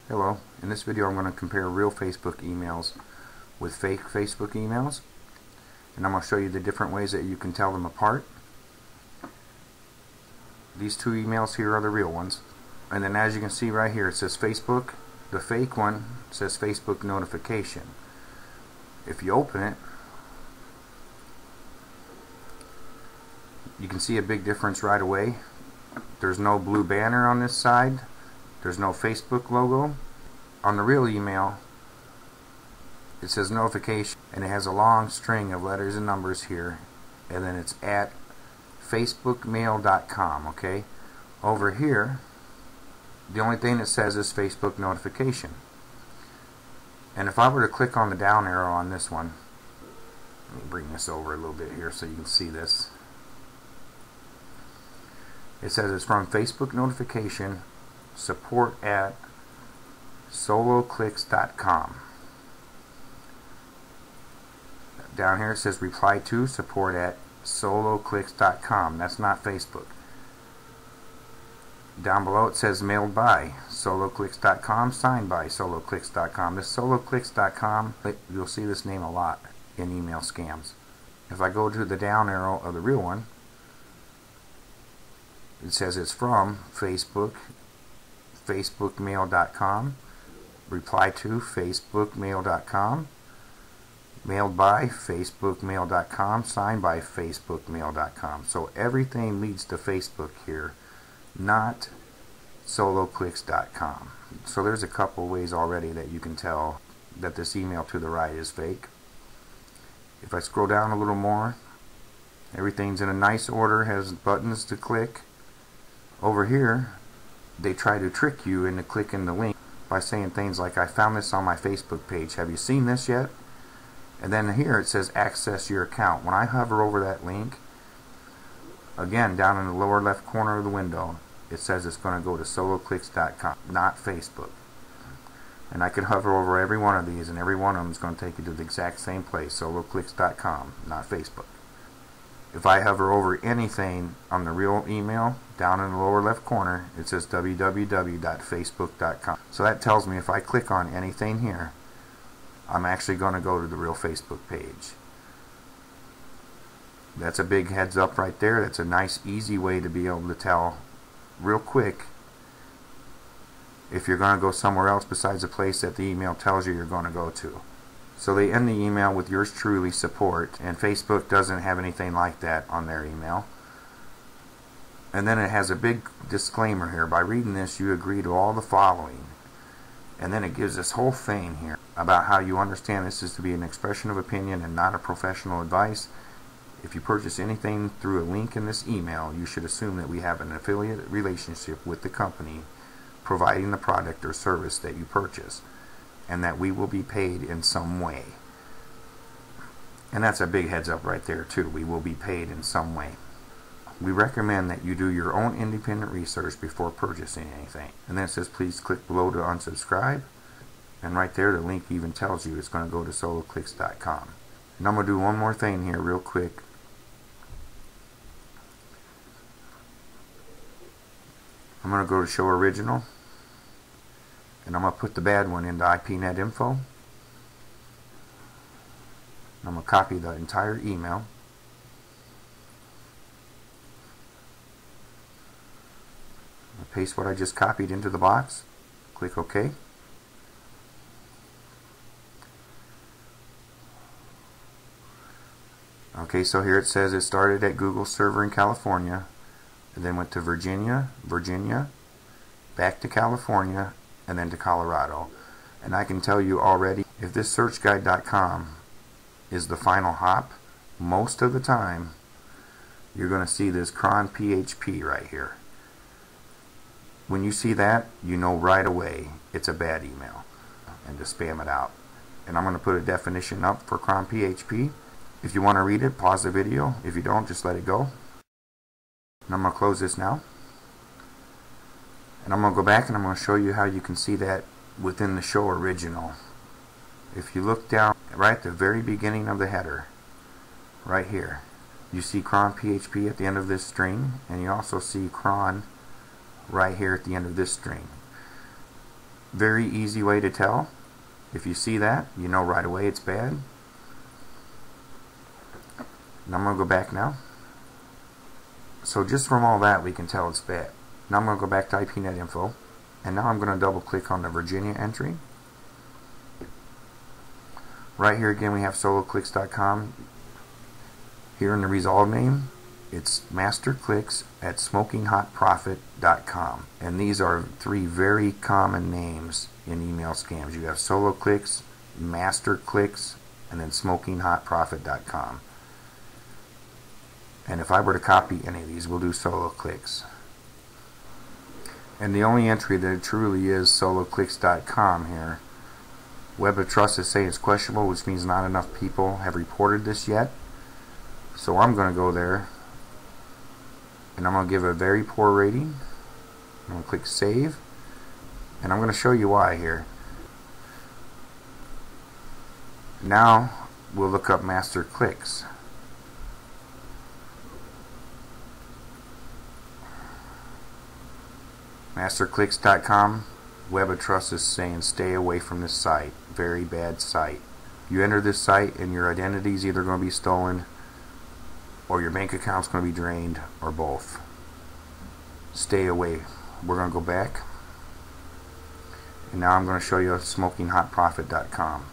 Hello, in this video I'm going to compare real Facebook emails with fake Facebook emails, and I'm going to show you the different ways that you can tell them apart. These two emails here are the real ones, and then as you can see right here it says Facebook. The fake one says Facebook notification. If you open it, you can see a big difference right away. There's no blue banner on this side. There's no Facebook logo. On the real email, it says notification, and it has a long string of letters and numbers here, and then it's at facebookmail.com. okay? Over here, the only thing it says is Facebook notification. And if I were to click on the down arrow on this one, let me bring this over a little bit here so you can see this. It says it's from Facebook notification, support at soloclicks.com. Down here it says reply to support at soloclicks.com. That's not Facebook. Down below it says mailed by soloclicks.com, signed by soloclicks.com. This soloclicks.com, you'll see this name a lot in email scams. If I go to the down arrow of the real one, it says it's from Facebook, facebookmail.com, reply to facebookmail.com, mailed by facebookmail.com, signed by facebookmail.com. So everything leads to Facebook here, not soloclicks.com. So there's a couple ways already that you can tell that this email to the right is fake. If I scroll down a little more, everything's in a nice order, has buttons to click. Over here, they try to trick you into clicking the link by saying things like, I found this on my Facebook page. Have you seen this yet? And then here it says access your account. When I hover over that link, again down in the lower left corner of the window, it says it's going to go to soloclicks.com, not Facebook. And I can hover over every one of these, and every one of them is going to take you to the exact same place, soloclicks.com, not Facebook. If I hover over anything on the real email, down in the lower left corner, it says www.facebook.com. So that tells me if I click on anything here, I'm actually going to go to the real Facebook page. That's a big heads up right there. That's a nice, easy way to be able to tell real quick if you're going to go somewhere else besides the place that the email tells you you're going to go to. So they end the email with yours truly, support, and Facebook doesn't have anything like that on their email. And then it has a big disclaimer here. By reading this, you agree to all the following. And then it gives this whole thing here about how you understand this is to be an expression of opinion and not a professional advice. If you purchase anything through a link in this email, you should assume that we have an affiliate relationship with the company providing the product or service that you purchase, and that we will be paid in some way. And that's a big heads up right there too. We will be paid in some way. We recommend that you do your own independent research before purchasing anything. And then it says please click below to unsubscribe. And right there the link even tells you it's going to go to soloclicks.com. And I'm going to do one more thing here real quick. I'm going to go to show original, and I'm going to put the bad one into IPNet info. I'm going to copy the entire email. I'll paste what I just copied into the box. Click OK. Okay, so here it says it started at Google server in California, and then went to Virginia, back to California, and then to Colorado. And I can tell you already, if this searchguide.com is the final hop, most of the time you're going to see this cron PHP right here. When you see that, you know right away it's a bad email, and to spam it out. And I'm going to put a definition up for cron PHP. If you want to read it, pause the video. If you don't, just let it go. And I'm going to close this now. And I'm going to go back and I'm going to show you how you can see that within the show original. If you look down right at the very beginning of the header, right here, you see cron PHP at the end of this string, and you also see cron right here at the end of this string. Very easy way to tell. If you see that, you know right away it's bad. And I'm going to go back now. So just from all that we can tell it's bad. Now I'm going to go back to IPNet info, and now I'm going to double click on the Virginia entry. Right here again we have soloclicks.com. Here in the resolve name, it's masterclicks@smokinghotprofit.com, and these are three very common names in email scams. You have SoloClicks, MasterClicks, and then smokinghotprofit.com. And if I were to copy any of these, we'll do SoloClicks. And the only entry that truly is soloclicks.com here. Web of Trust is saying it's questionable, which means not enough people have reported this yet. So I'm going to go there, and I'm going to give it a very poor rating. I'm going to click Save, and I'm going to show you why here. Now we'll look up MasterClicks. MasterClicks.com, Web of Trust is saying stay away from this site. Very bad site. You enter this site and your identity is either going to be stolen, or your bank account's going to be drained, or both. Stay away. We're going to go back, and now I'm going to show you smokinghotprofit.com.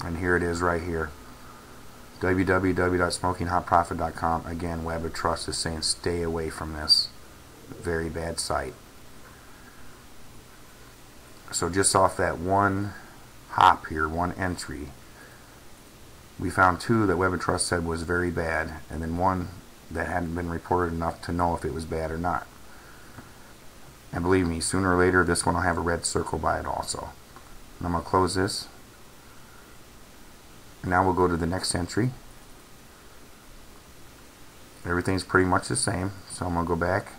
And here it is right here. www.smokinghotprofit.com. Again, Web of Trust is saying stay away from this. Very bad site. So just off that one hop here, one entry, we found two that Web of Trust said was very bad, and then one that hadn't been reported enough to know if it was bad or not. And believe me, sooner or later this one will have a red circle by it also. And I'm going to close this. And now we'll go to the next entry. Everything's pretty much the same, so I'm going to go back.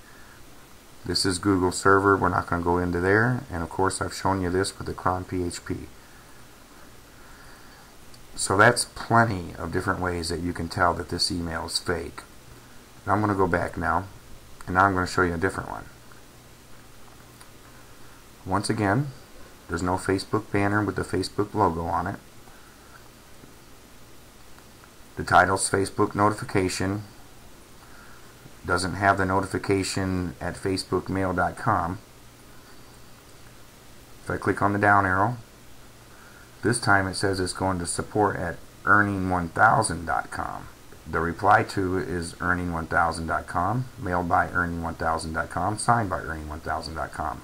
This is Google server. We're not going to go into there. And of course I've shown you this with the cron PHP. So that's plenty of different ways that you can tell that this email is fake. Now I'm going to go back now, and now I'm going to show you a different one. Once again, there's no Facebook banner with the Facebook logo on it. The title's Facebook notification. Doesn't have the notification at facebookmail.com. If I click on the down arrow, this time it says it's going to support at earning1000.com. The reply to is earning1000.com, mailed by earning1000.com, signed by earning1000.com.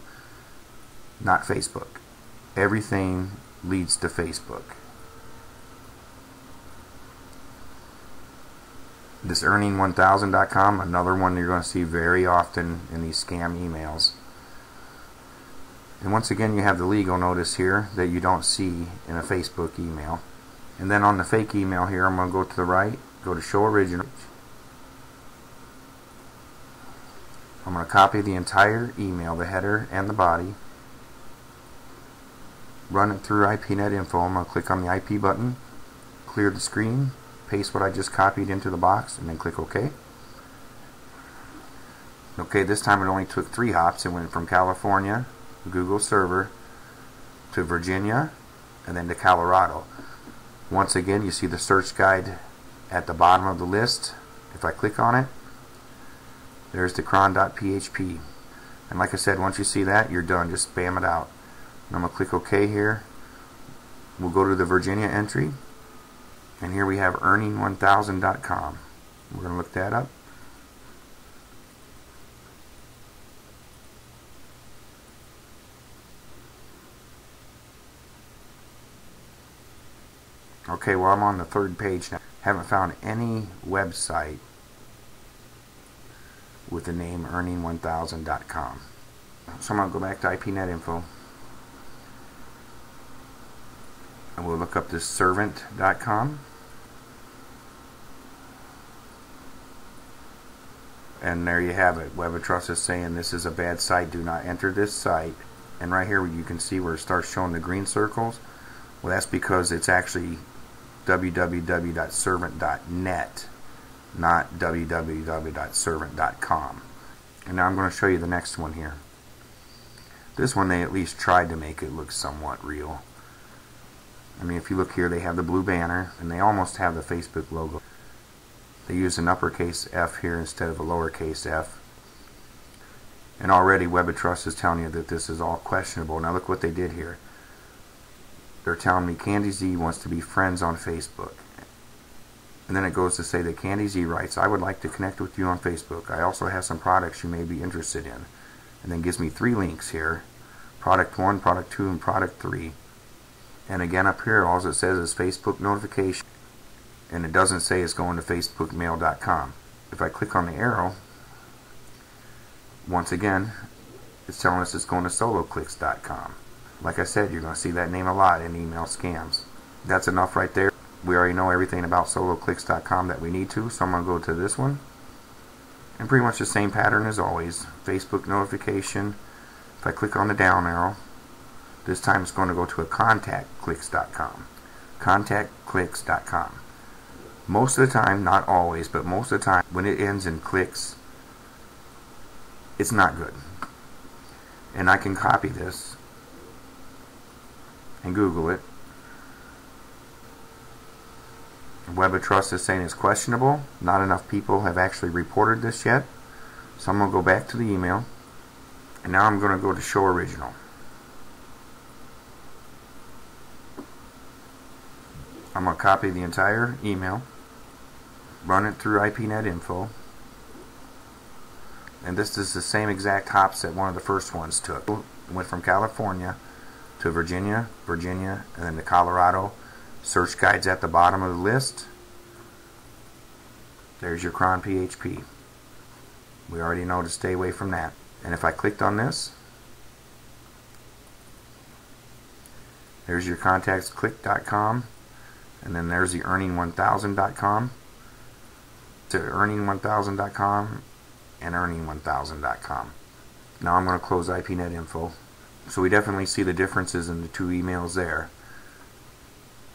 Not Facebook. Everything leads to Facebook. This earning1000.com, another one you're going to see very often in these scam emails. And once again, you have the legal notice here that you don't see in a Facebook email. And then on the fake email here, I'm going to go to the right, go to Show Original. I'm going to copy the entire email, the header and the body, run it through IPNet info. I'm going to click on the IP button, clear the screen, paste what I just copied into the box, and then click OK. Okay, this time it only took 3 hops. It went from California, Google server, to Virginia, and then to Colorado. Once again, you see the search guide at the bottom of the list. If I click on it, there's the cron.php. And like I said, once you see that, you're done. Just spam it out. And I'm going to click OK here. We'll go to the Virginia entry. And here we have earning1000.com. We're going to look that up. Okay, well, I'm on the 3rd page now. Haven't found any website with the name earning1000.com. So I'm going to go back to IPNet info. And we'll look up this servant.com. And there you have it. Web of Trust is saying this is a bad site. Do not enter this site. And right here you can see where it starts showing the green circles. Well, that's because it's actually www.servant.net, not www.servant.com. And now I'm going to show you the next one here. This one they at least tried to make it look somewhat real. I mean, if you look here, they have the blue banner and they almost have the Facebook logo. They use an uppercase F here instead of a lowercase f. And already Web of Trust is telling you that this is all questionable. Now look what they did here. They're telling me Candy Z wants to be friends on Facebook. And then it goes to say that Candy Z writes, I would like to connect with you on Facebook. I also have some products you may be interested in. And then gives me 3 links here. Product 1, Product 2, and Product 3. And again up here, all it says is Facebook notification. And it doesn't say it's going to facebookmail.com. If I click on the arrow, once again, it's telling us it's going to soloclicks.com. Like I said, you're going to see that name a lot in email scams. That's enough right there. We already know everything about soloclicks.com that we need to, so I'm going to go to this one. And pretty much the same pattern as always. Facebook notification. If I click on the down arrow, this time it's going to go to a contactclicks.com. Contactclicks.com. Most of the time, not always, but most of the time, when it ends in clicks, it's not good. And I can copy this and Google it. Web of Trust is saying it's questionable. Not enough people have actually reported this yet. So I'm going to go back to the email. And now I'm going to go to Show Original. I'm going to copy the entire email, run it through IPNet info, and this is the same exact hops that one of the first ones took. It went from California to Virginia, and then to Colorado. Search guides at the bottom of the list. There's your cron PHP. We already know to stay away from that. And if I clicked on this, there's your contactsclick.com, and then there's the earning1000.com, to earning1000.com and earning1000.com. Now I'm going to close IPNet info. So we definitely see the differences in the 2 emails there.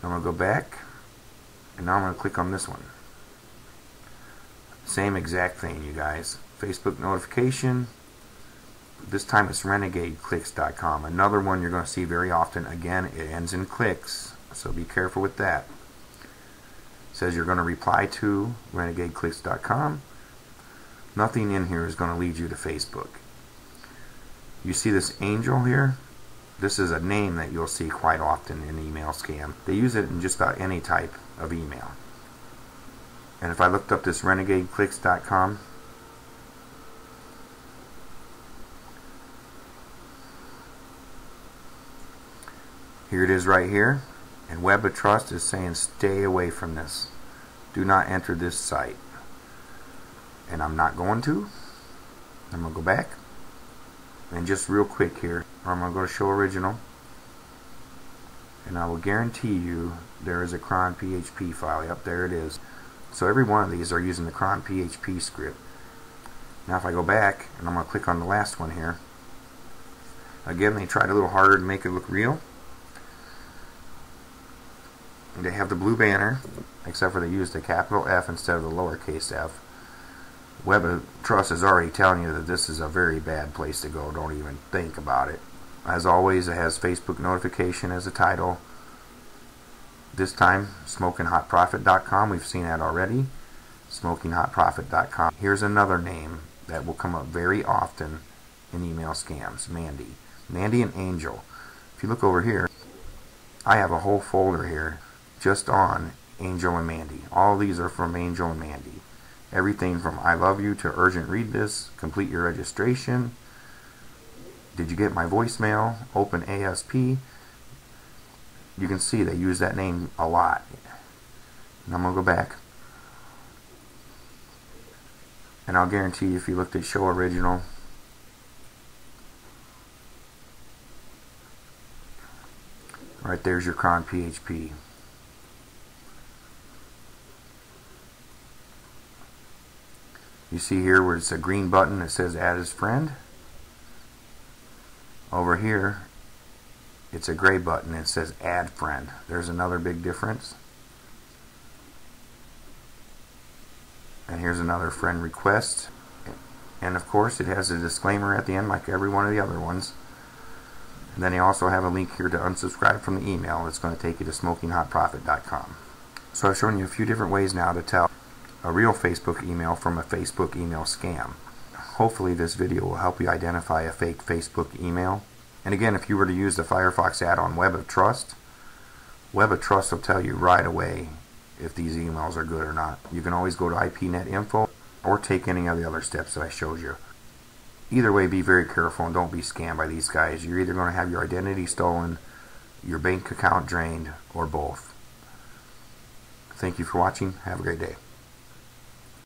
I'm going to go back, and now I'm going to click on this one. Same exact thing, you guys. Facebook notification. This time it's renegadeclicks.com. Another one you're going to see very often. Again, it ends in clicks, so be careful with that. It says you're going to reply to renegadeclicks.com. Nothing in here is going to lead you to Facebook. You see this angel here? This is a name that you'll see quite often in email scam. They use it in just about any type of email. And if I looked up this renegadeclicks.com, here it is right here. And Web of Trust is saying stay away from this. Do not enter this site. And I'm not going to. I'm going to go back. And just real quick here, I'm going to go to Show Original. And I will guarantee you there is a cron PHP file. Yep, there it is. So every one of these are using the cron PHP script. Now if I go back, and I'm going to click on the last one here. Again, they tried a little harder to make it look real. And they have the blue banner, except for they used a capital F instead of the lowercase f. Web of Trust is already telling you that this is a very bad place to go. Don't even think about it. As always, it has Facebook notification as a title. This time, SmokingHotProfit.com. We've seen that already. SmokingHotProfit.com. Here's another name that will come up very often in email scams. Mandy. Mandy and Angel. If you look over here, I have a whole folder here just on Angel and Mandy. All of these are from Angel and Mandy. Everything from I love you to urgent read this, complete your registration, did you get my voicemail, open ASP. You can see they use that name a lot. And I'm going to go back. And I'll guarantee you if you looked at Show Original, right there's your cron PHP. You see here where it's a green button that says add as friend. Over here it's a gray button that says add friend. There's another big difference. And here's another friend request. And of course it has a disclaimer at the end like every one of the other ones. And then they also have a link here to unsubscribe from the email. It's going to take you to SmokingHotProfit.com. So I've shown you a few different ways now to tell a real Facebook email from a Facebook email scam. Hopefully this video will help you identify a fake Facebook email. And again, if you were to use the Firefox add-on Web of Trust will tell you right away if these emails are good or not. You can always go to IPnet info or take any of the other steps that I showed you. Either way, be very careful and don't be scammed by these guys. You're either going to have your identity stolen, your bank account drained, or both. Thank you for watching. Have a great day.